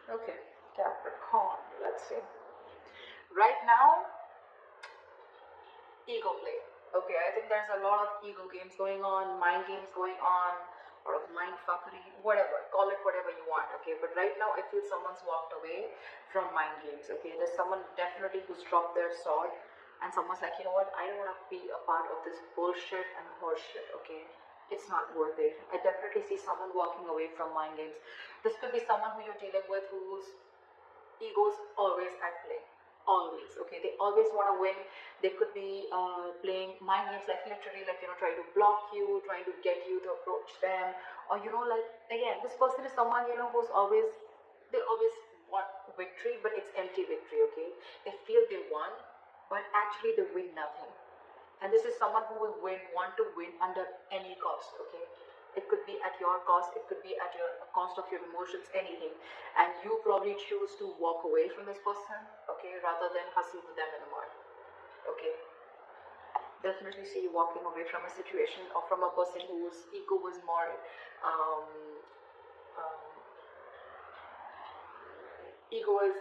Okay, Capricorn, let's see. Right now, ego play. Okay, I think there's a lot of ego games going on, mind games going on, a lot of mind fuckery, whatever. Call it whatever you want, okay? But right now, I feel someone's walked away from mind games, okay? There's someone definitely who's dropped their sword, and someone's like, you know what, I don't want to be a part of this bullshit and horseshit, okay? It's not worth it. I definitely see someone walking away from mind games. This could be someone who you're dealing with whose ego's always at play, always, okay? They always want to win. They could be playing mind games, like literally, like, you know, trying to block you, trying to get you to approach them, or, you know, like, again, this person is someone, you know, who's always, they always want victory, but it's empty victory, okay? They feel they won, but actually they win nothing. And this is someone who will want to win under any cost, okay? It could be at your cost, it could be at your cost of your emotions, anything. And you probably choose to walk away from this person, okay, rather than hustle with them in the mud, okay? Definitely see you walking away from a situation or from a person whose ego was more, um, um, ego is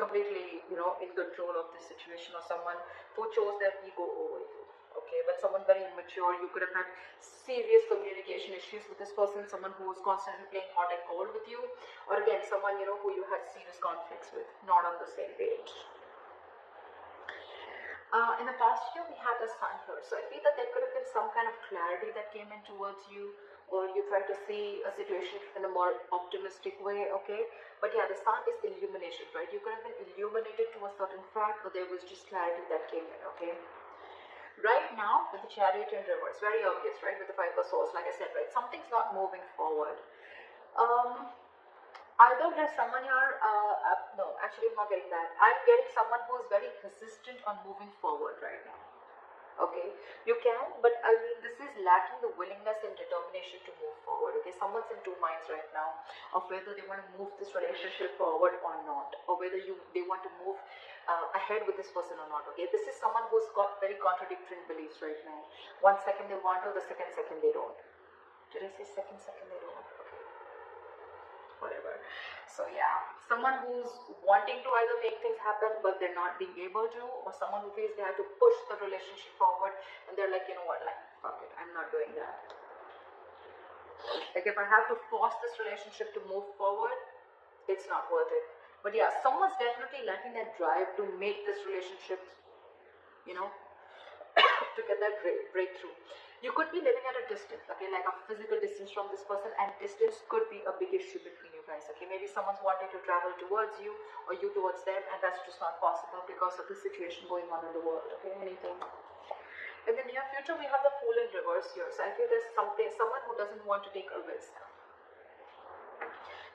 completely, you know, in control of the situation, or someone who chose their ego over you. Okay, but someone very immature. You could have had serious communication issues with this person, someone who was constantly playing hot and cold with you, or again, someone, you know, who you had serious conflicts with, not on the same page. In the past year, we had the sun here, so I feel that there could have been some kind of clarity that came in towards you, or you try to see a situation in a more optimistic way, okay? But yeah, the sun is illumination, right? You could have been illuminated to a certain fact, but there was just clarity that came in, okay? Right now, with the chariot in reverse, very obvious, right? With the five of swords, like I said, right? Something's not moving forward. Either there's someone here, no, actually I'm not getting that. I'm getting someone who is very persistent on moving forward right now. Okay, you can, but I mean, this is lacking the willingness and determination to move forward. Okay, someone's in two minds right now of whether they want to move this relationship forward or not, or whether they want to move ahead with this person or not. Okay, this is someone who's got very contradictory beliefs right now. 1 second they want to, the second they don't. Did I say second they don't? Okay, whatever. So yeah, someone who's wanting to either make things happen but they're not being able to, or someone who feels they have to push the relationship forward and they're like, you know what, like, fuck it, I'm not doing that. Like, if I have to force this relationship to move forward, it's not worth it. But yeah, someone's definitely lacking that drive to make this relationship, you know, to get that breakthrough. You could be living at a distance, okay, like a physical distance from this person, and distance could be a big issue between you guys, okay? Maybe someone's wanting to travel towards you or you towards them, and that's just not possible because of the situation going on in the world, okay? Anything. In the near future, we have the Fool in reverse here, so I feel there's someone who doesn't want to take a risk.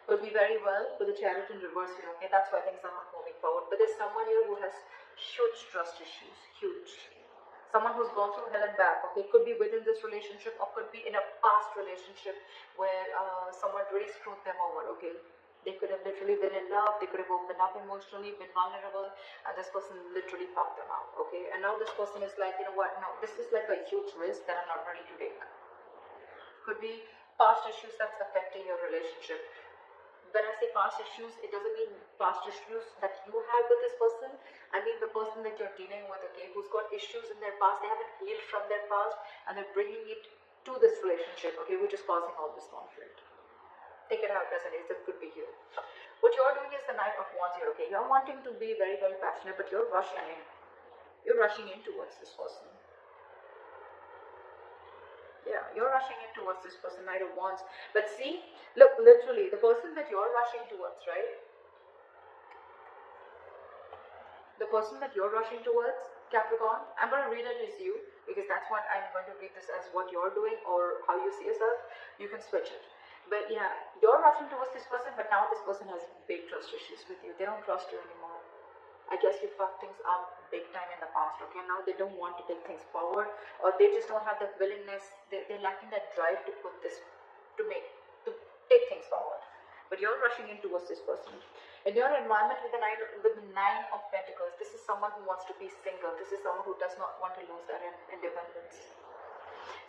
Could be very well with the Chariot in reverse here, okay? That's why things are not moving forward. But there's someone here who has huge trust issues, huge. Someone who's gone through hell and back, okay? Could be within this relationship or could be in a past relationship where someone really screwed them over, okay? They could have literally been in love, they could have opened up emotionally, been vulnerable, and this person literally fucked them up, okay? And now this person is like, you know what, no, this is like a huge risk that I'm not ready to take. Could be past issues that's affecting your relationship. When I say past issues, it doesn't mean past issues that you had with this person. I mean the person that you're dealing with, okay, who's got issues in their past, they haven't healed from their past, and they're bringing it to this relationship, okay, which is causing all this conflict. Take it how it resonates, it could be you. What you're doing is the Knight of Wands here, okay? You're wanting to be very, very passionate, but you're rushing in. You're rushing in towards this person. Yeah, you're rushing in towards this person, Knight of Wands. But see, look, literally, the person that you're rushing towards, right? The person that you're rushing towards, Capricorn, I'm going to read it as you, because that's what I'm going to read this as what you're doing or how you see yourself. You can switch it. But yeah, you're rushing towards this person, but now this person has big trust issues with you. They don't trust you anymore. I guess you fucked things up big time in the past, okay? Now they don't want to take things forward, or they just don't have the willingness, they're lacking that drive to put this, to take things forward. But you're rushing in towards this person. In your environment with the Nine of Pentacles, this is someone who wants to be single. This is someone who does not want to lose their independence.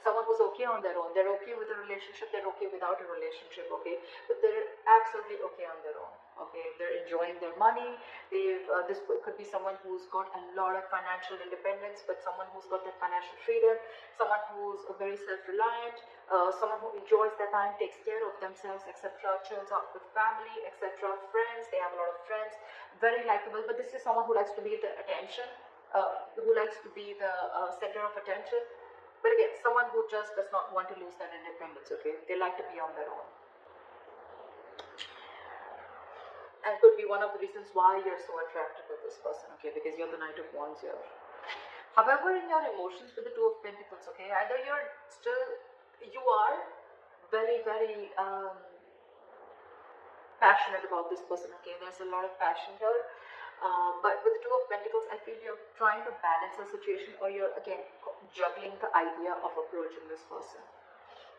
Someone who's okay on their own. They're okay with a relationship, they're okay without a relationship, okay? But they're absolutely okay on their own, okay? They're enjoying their money. This could be someone who's got a lot of financial independence, but someone who's got that financial freedom, someone who's very self-reliant, someone who enjoys their time, takes care of themselves, etc., chills out with family, etc., friends. They have a lot of friends, very likable. But this is someone who likes to be the attention, who likes to be the center of attention. But again, someone who just does not want to lose that independence, okay? They like to be on their own. And could be one of the reasons why you're so attracted to this person, okay? Because you're the Knight of Wands here. However, in your emotions with the Two of Pentacles, okay, either you are very, very passionate about this person, okay? There's a lot of passion here. But with the Two of Pentacles, I feel you're trying to balance the situation, or you're again juggling the idea of approaching this person.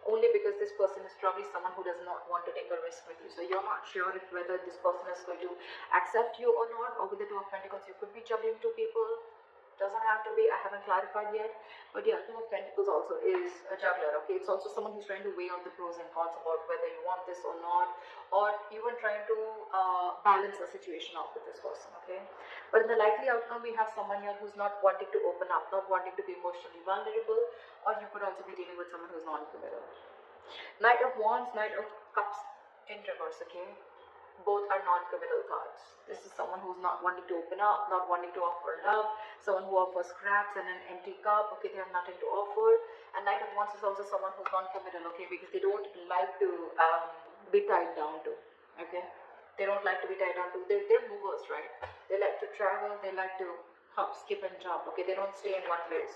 Only because this person is probably someone who does not want to take a risk with you. So you're not sure if whether this person is going to accept you or not. Or with the Two of Pentacles, you could be juggling two people. Doesn't have to be, I haven't clarified yet. But yeah, Two of Pentacles also is a juggler, okay? It's also someone who's trying to weigh out the pros and cons about whether you want this or not, or even trying to balance the situation out with this person, okay? But in the likely outcome, we have someone here who's not wanting to open up, not wanting to be emotionally vulnerable, or you could also be dealing with someone who's non-committal. Knight of Wands, Knight of Cups in reverse, okay? Both are non-committal cards. This is someone who's not wanting to open up, not wanting to offer love, someone who offers scraps and an empty cup, okay, they have nothing to offer. And Knight of Wands is also someone who's non-committal, okay, because they don't like to be tied down to, okay? They don't like to be tied down to, they're movers, right? They like to travel, they like to hop, skip and jump, okay? They don't stay in one place.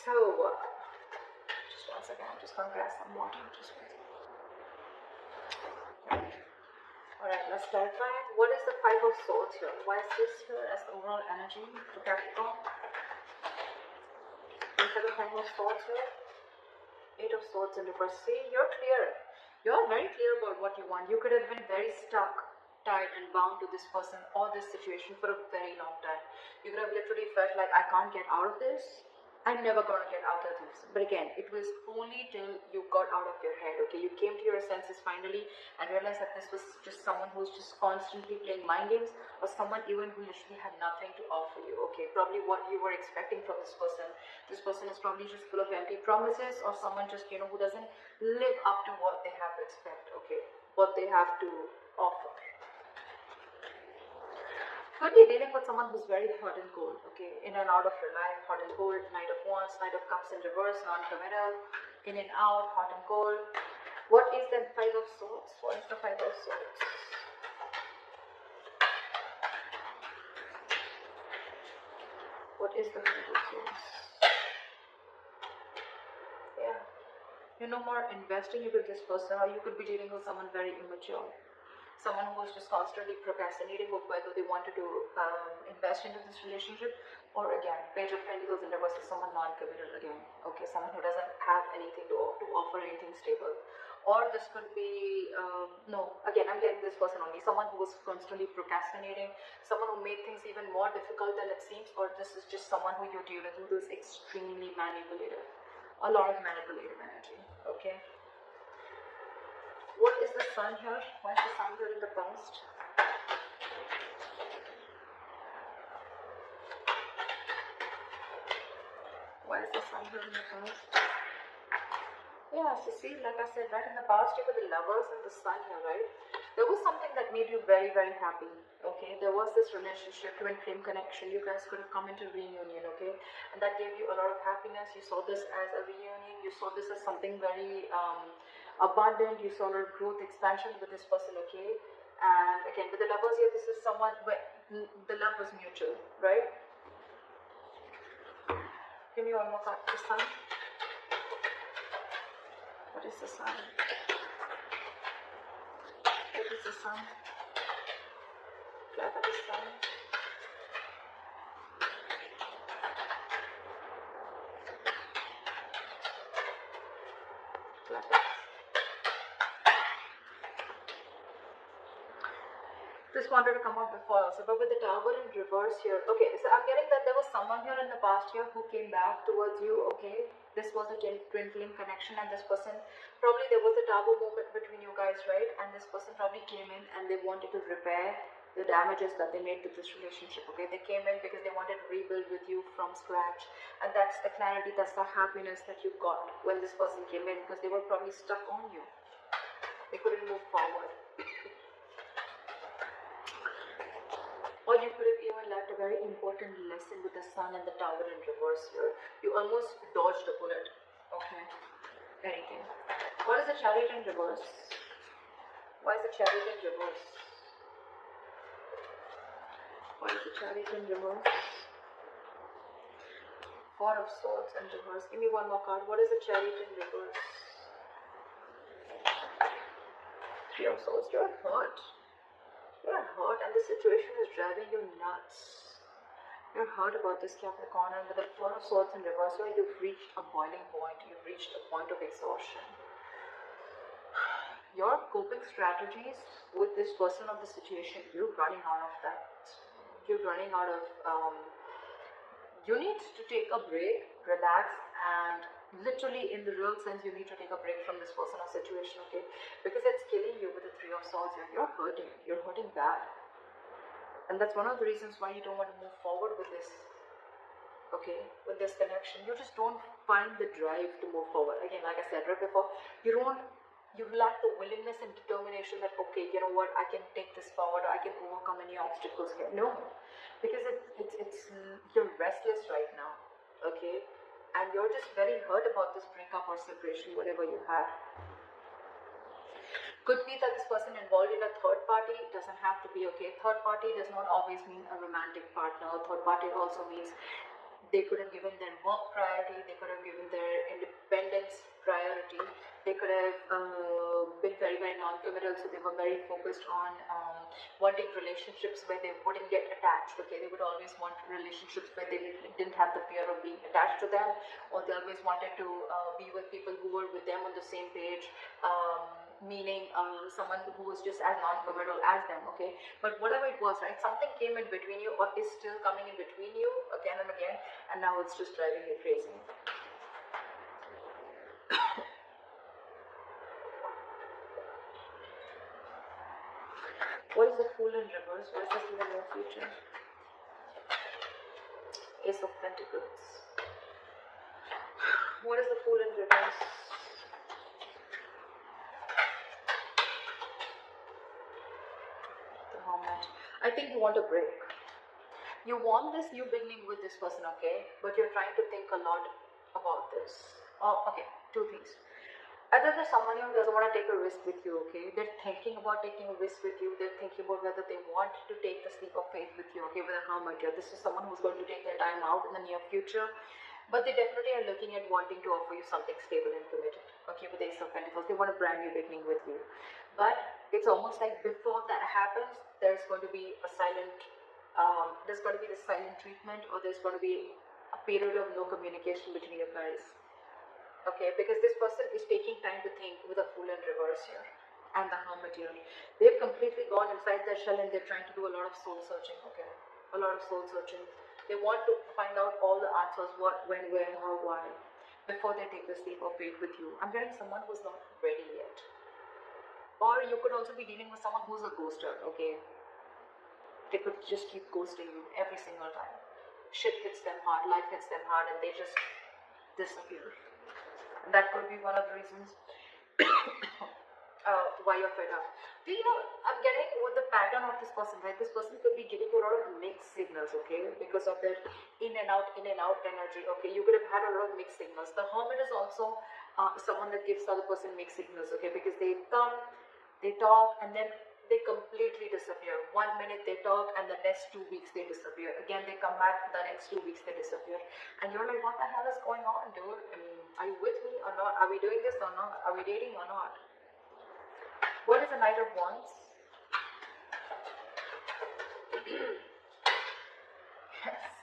So, just one second, I'm just going to grab some water, just wait. Alright, let's clarify. What is the Five of Swords here? Why is this here as the overall energy to Capricorn? Look at the Five of Swords here. Eight of Swords in reverse. See, you're clear. You're very clear about what you want. You could have been very stuck, tied and bound to this person or this situation for a very long time. You could have literally felt like, I can't get out of this. I'm never gonna get out of this. But again, it was only till you got out of your head, okay? You came to your senses finally and realized that this was just someone who's just constantly playing mind games, or someone even who literally had nothing to offer you, okay? Probably what you were expecting from this person. This person is probably just full of empty promises, or someone just, you know, who doesn't live up to what they have to expect, okay? What they have to offer. Could be dealing with someone who's very hot and cold, okay? In and out of your life, hot and cold, Knight of Wands, Knight of Cups in reverse, non-committal, in and out, hot and cold. What is the Five of Swords? What is the Five of Swords? What is the Five of Swords? Yeah. You're no more investing into this person, or you could be dealing with someone very immature. Someone who is just constantly procrastinating of whether they wanted to invest into this relationship, or again, Page of Pentacles in reverse is someone non-committal again, okay, someone who doesn't have anything to offer, anything stable. Or this could be, no, again, I'm getting this person only, someone who was constantly procrastinating, someone who made things even more difficult than it seems, or this is just someone who you're dealing with who is extremely manipulative, a lot of manipulative energy, okay. What is the Sun here? Why is the Sun here in the past? Why is the Sun here in the past? Yeah, so see, like I said, right in the past you were the Lovers and the Sun here, right? There was something that made you very, very happy, okay? There was this relationship, twin flame connection. You guys could have come into reunion, okay? And that gave you a lot of happiness. You saw this as a reunion. You saw this as something very abundant. You saw a lot of growth, expansion with this person, okay? And again, with the Lovers here, this is someone where the love was mutual, right? Give me one more card. The Sun. What is the Sun? What is the Sun? Clarify the Sun. The just wanted to come out before also, but with the Tower in reverse here, okay, so I'm getting that there was someone here in the past year who came back towards you, okay? This was a twin flame connection, and this person, probably there was a taboo moment between you guys, right? And this person probably came in and they wanted to repair the damages that they made to this relationship, okay? They came in because they wanted to rebuild with you from scratch, and that's the clarity, that's the happiness that you got when this person came in, because they were probably stuck on you. They couldn't move forward. Or you could have even learned a very important lesson with the Sun and the Tower in reverse here. You almost dodged a bullet. Okay. Anything. What is the Chariot in reverse? Why is the Chariot in reverse? What is the Chariot in reverse? Four of Swords in reverse. Give me one more card. What is the Chariot in reverse? Three of Swords. You're hurt. You're hurt, and the situation is driving you nuts. You're hurt about this, Capricorn, and with the Four of Swords in reverse, where you've reached a boiling point. You've reached a point of exhaustion. Your coping strategies with this person of the situation, you're running out of that. You're running out of, you need to take a break, relax, and literally in the real sense, you need to take a break from this person or situation, okay? Because it's killing you with the Three of Swords here. You're hurting bad. And that's one of the reasons why you don't want to move forward with this, okay? With this connection. You just don't find the drive to move forward. Again, like I said right before, you lack the willingness and determination that, okay, you know what, I can take this forward, or I can overcome any obstacles here. No, because you're restless right now, okay? And you're just very hurt about this breakup or separation, whatever you had. Could be that this person involved in a third party, doesn't have to be, okay? Third party does not always mean a romantic partner. Third party also means they could have given their work priority, they could have given their independence priority, they could have been very, very non-committal, so they were very focused on wanting relationships where they wouldn't get attached, okay? They would always want relationships where they didn't have the fear of being attached to them, or they always wanted to be with people who were with them on the same page, meaning someone who was just as non-committal as them, okay? But whatever it was, right, something came in between you, or is still coming in between you again and again, and now it's just driving you crazy. What is the Fool in reverse? What is the Fool in your future? Ace of Pentacles. What is the Fool in reverse? The Hermit. I think you want a break. You want this new beginning with this person, okay? But you're trying to think a lot about this. Oh, okay, two things. Either there's someone who doesn't want to take a risk with you, okay? They're thinking about taking a risk with you. They're thinking about whether they want to take the leap of faith with you, okay? With a Hermit here. This is someone who's going to take their time out in the near future. But they definitely are looking at wanting to offer you something stable and committed, okay? With the Ace of Pentacles. They want a brand new beginning with you. But it's almost like before that happens, there's going to be a silent, there's going to be the silent treatment, or there's going to be a period of no communication between you guys. Okay, because this person is taking time to think with a Fool in reverse here and the Hermit here. They've completely gone inside their shell and they're trying to do a lot of soul searching, okay? A lot of soul searching. They want to find out all the answers, what, when, where, how, why, before they take this leap of faith with you. I'm getting someone who's not ready yet. Or you could also be dealing with someone who's a ghoster, okay? They could just keep ghosting you every single time. Shit hits them hard, life hits them hard, and they just disappear. That could be one of the reasons why you're fed up. Do you know, I'm getting with the pattern of this person, right? This person could be giving you a lot of mixed signals, okay? Because of their in and out energy, okay? You could have had a lot of mixed signals. The Hermit is also someone that gives the other person mixed signals, okay? Because they come, they talk, and then they completely disappear. 1 minute they talk, and the next 2 weeks they disappear. Again, they come back, the next 2 weeks they disappear. And you're like, what the hell is going on, dude? I mean, are you with me or not? Are we doing this or not? Are we dating or not? What is the Knight of Wands?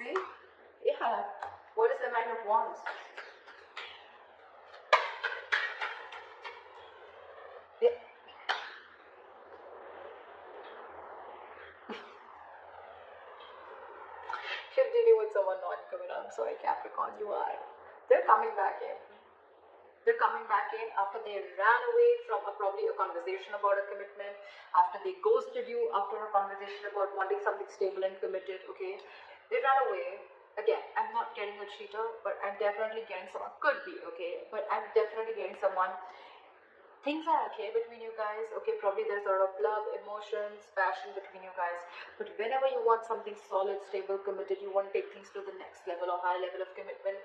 See? Yeah. What is the Knight of Wands? Yeah. You're dealing with someone non-committal. I'm sorry, Capricorn, you are. They're coming back in. They're coming back in after they ran away from probably a conversation about a commitment, after they ghosted you, after a conversation about wanting something stable and committed, okay? They ran away. Again, I'm not getting a cheater, but I'm definitely getting someone. Could be, okay? But I'm definitely getting someone. Things are okay between you guys, okay? Probably there's a lot of love, emotions, passion between you guys. But whenever you want something solid, stable, committed, you want to take things to the next level or high level of commitment,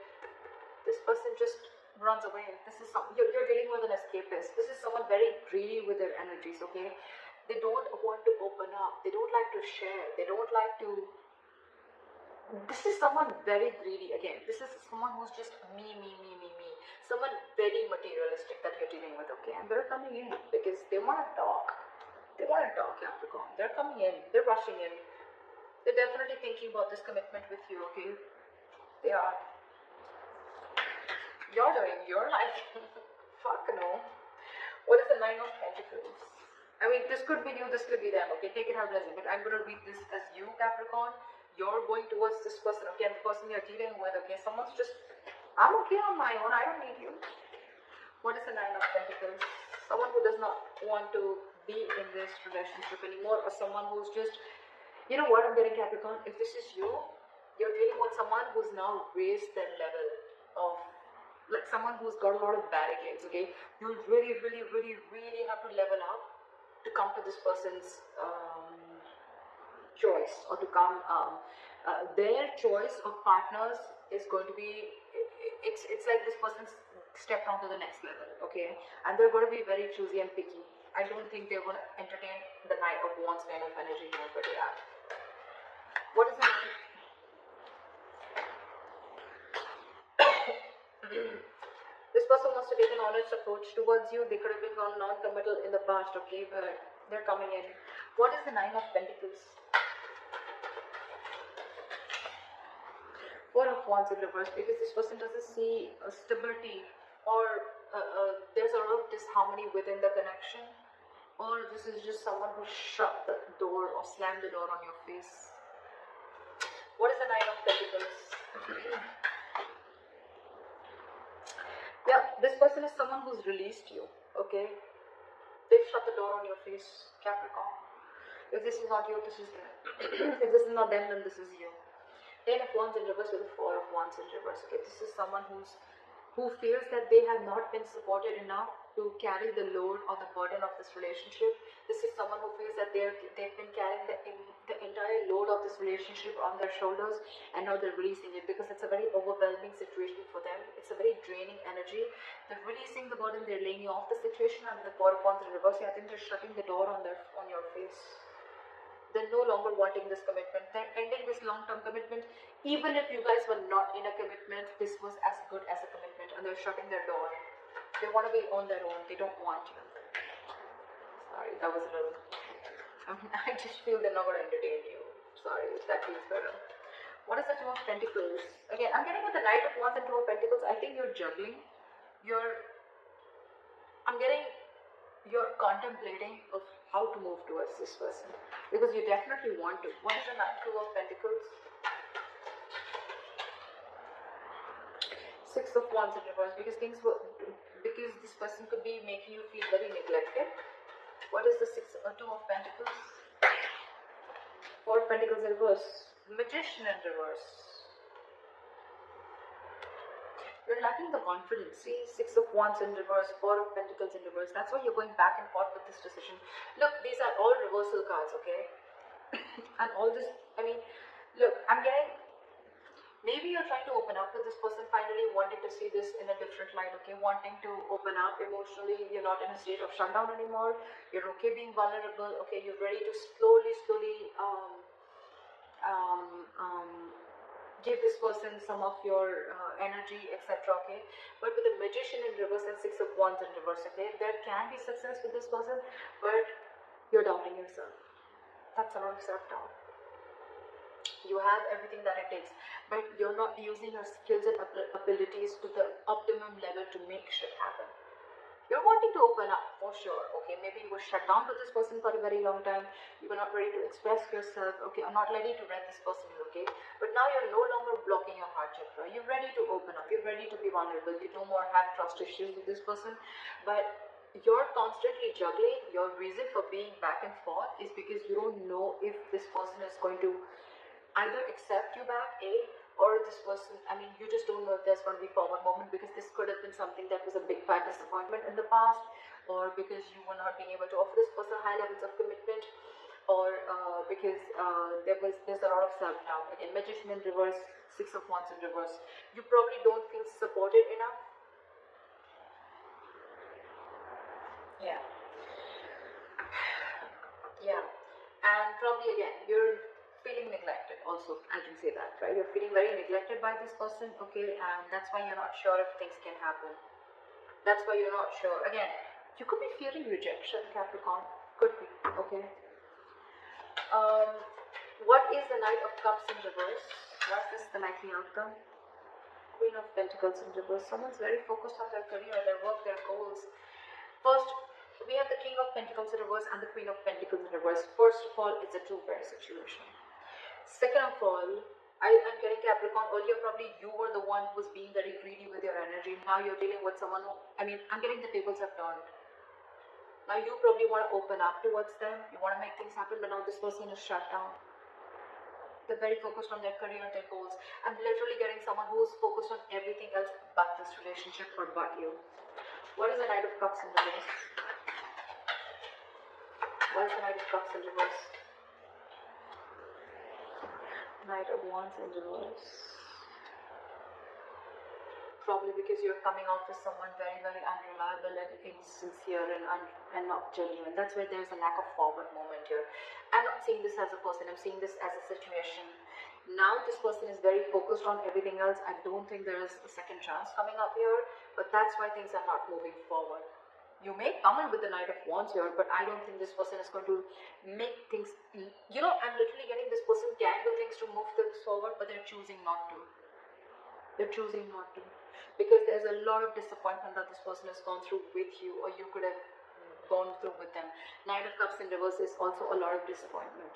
this person just runs away. This is you're dealing with an escapist. This is someone very greedy with their energies, okay? They don't want to open up. They don't like to share. They don't like to. This is someone very greedy. Again, this is someone who's just me. Someone very materialistic that you're dealing with, okay? And they're coming in because they want to talk. They want to talk, Capricorn. They're coming in. They're rushing in. They're definitely thinking about this commitment with you, okay? They are. You're doing your life. Fuck no. What is the Nine of Pentacles? I mean, this could be you, this could be them, okay? Take it how it is. But I'm going to read this as you, Capricorn. You're going towards this person, okay? And the person you're dealing with, okay? Someone's just, I'm okay on my own. I don't need you. What is the Nine of Pentacles? Someone who does not want to be in this relationship anymore, or someone who's just, you know what I'm getting, Capricorn? If this is you, you're dealing with someone who's now raised their level of, like someone who's got a lot of barricades, okay? You'll really have to level up to come to this person's choice, or to come, their choice of partners is going to be, it's like this person's stepped on to the next level, okay? And they're going to be very choosy and picky. I don't think they're going to entertain the Knight of Wands kind of energy here, but yeah. What is it? This person wants to take an honest approach towards you. They could have been non-committal in the past, okay, but they're coming in. What is the Nine of Pentacles? Four of Wands in reverse, because this person doesn't see a stability, or there's a lot of disharmony within the connection, or this is just someone who shut the door or slammed the door on your face. What is the Nine of Pentacles? Yeah, this person is someone who's released you, okay? They've shut the door on your face, Capricorn. If this is not you, this is them. If this is not them, then this is you. Ten of Wands in reverse with the Four of Wands in reverse, okay? This is someone who feels that they have not been supported enough to carry the load or the burden of this relationship. This is someone who feels that they've been carrying the entire load of this relationship on their shoulders, and now they're releasing it because it's a very overwhelming situation for them. It's a very draining energy. They're releasing the burden, they're laying off the situation, and the Four of Wands in reverse, I think they're shutting the door on your face. They're no longer wanting this commitment. They're ending this long-term commitment. Even if you guys were not in a commitment, this was as good as a commitment, and they're shutting their door. They want to be on their own. They don't want you. Sorry, that was a little... I just feel they're not going to entertain you. Sorry, that feels better. What is the Two of Pentacles? Again, I'm getting with the Knight of Wands and Two of Pentacles. I think you're juggling. You're contemplating of how to move towards this person, because you definitely want to. What is the Two of Pentacles? Six of Wands in reverse, because this person could be making you feel very neglected. What is the Two of Pentacles? Four of Pentacles in reverse. Magician in reverse. You're lacking the confidence. See, Six of Wands in reverse, Four of Pentacles in reverse. That's why you're going back and forth with this decision. Look, these are all reversal cards, okay? And all this, I mean, look, I'm getting, maybe you're trying to open up with this person, finally wanting to see this in a different light, okay? Wanting to open up emotionally. You're not in a state of shutdown anymore. You're okay being vulnerable, okay? You're ready to slowly give this person some of your energy, etc., okay? But with the Magician in reverse and Six of Wands in reverse, okay, there can be success with this person, but you're doubting yourself. That's a lot of self-doubt. You have everything that it takes, but you're not using your skills and abilities to the optimum level to make shit happen. You're wanting to open up for sure, okay? Maybe you were shut down to this person for a very long time. You were not ready to express yourself, okay? Or not ready to let this person in, okay? But now you're no longer blocking your heart chakra. You're ready to open up. You're ready to be vulnerable. You no more have trust issues with this person. But you're constantly juggling. Your reason for being back and forth is because you don't know if this person is going to either accept you back, or this person, I mean, you just don't know if there's going to be forward movement, because this could have been something that was a big fat disappointment in the past, or because you were not being able to offer this person high levels of commitment, or because there's a lot of self-doubt. Again, Magician in reverse, Six of Wands in reverse. You probably don't feel supported enough. Yeah. Yeah. And probably again, you're feeling neglected also, I can say that, right? You're feeling very neglected by this person, okay? And that's why you're not sure if things can happen. That's why you're not sure. Again, you could be fearing rejection, Capricorn. Could be, okay? What is the Knight of Cups in reverse? What's this the likely outcome? Queen of Pentacles in reverse. Someone's very focused on their career, their work, their goals. First, we have the King of Pentacles in reverse and the Queen of Pentacles in reverse. First of all, it's a two-pair situation. Second of all, I'm getting Capricorn. Earlier, probably you were the one who was being very greedy with your energy. Now you're dealing with someone who, I'm getting the tables have turned. Now you probably want to open up towards them. You want to make things happen, but now this person is shut down. They're very focused on their career, their goals. I'm literally getting someone who's focused on everything else but this relationship or but you. What is the Knight of Cups in reverse? What is the Knight of Cups in reverse? Knight of Wands in reverse. Probably because you're coming off as someone very, very unreliable and insincere and not genuine. That's where there's a lack of forward movement here. I'm not seeing this as a person, I'm seeing this as a situation. Now this person is very focused on everything else. I don't think there is a second chance coming up here, but that's why things are not moving forward. You may come in with the Knight of Wands here, but I don't think this person is going to make things, I'm literally getting this person can do things to move things forward, but they're choosing not to. They're choosing not to. Because there's a lot of disappointment that this person has gone through with you, or you could have gone through with them. Knight of Cups in reverse is also a lot of disappointment.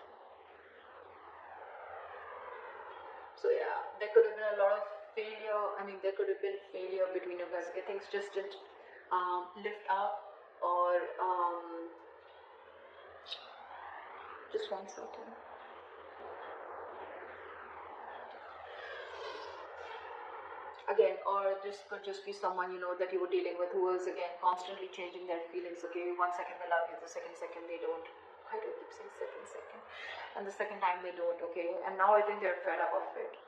So yeah, there could have been a lot of failure. There could have been failure between you guys. Okay, things just didn't lift up, or just 1 second. Again, or this could just be someone that you were dealing with who was again constantly changing their feelings. Okay, 1 second they love you, the second they don't. I do keep saying second, and the second time they don't. Okay, and now I think they're fed up of it.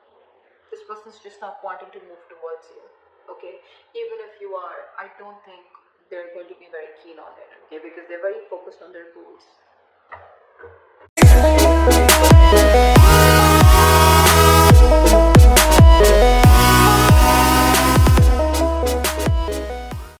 This person's just not wanting to move towards you. Okay, even if you are, I don't think they're going to be very keen on it. Okay, because they're very focused on their goals.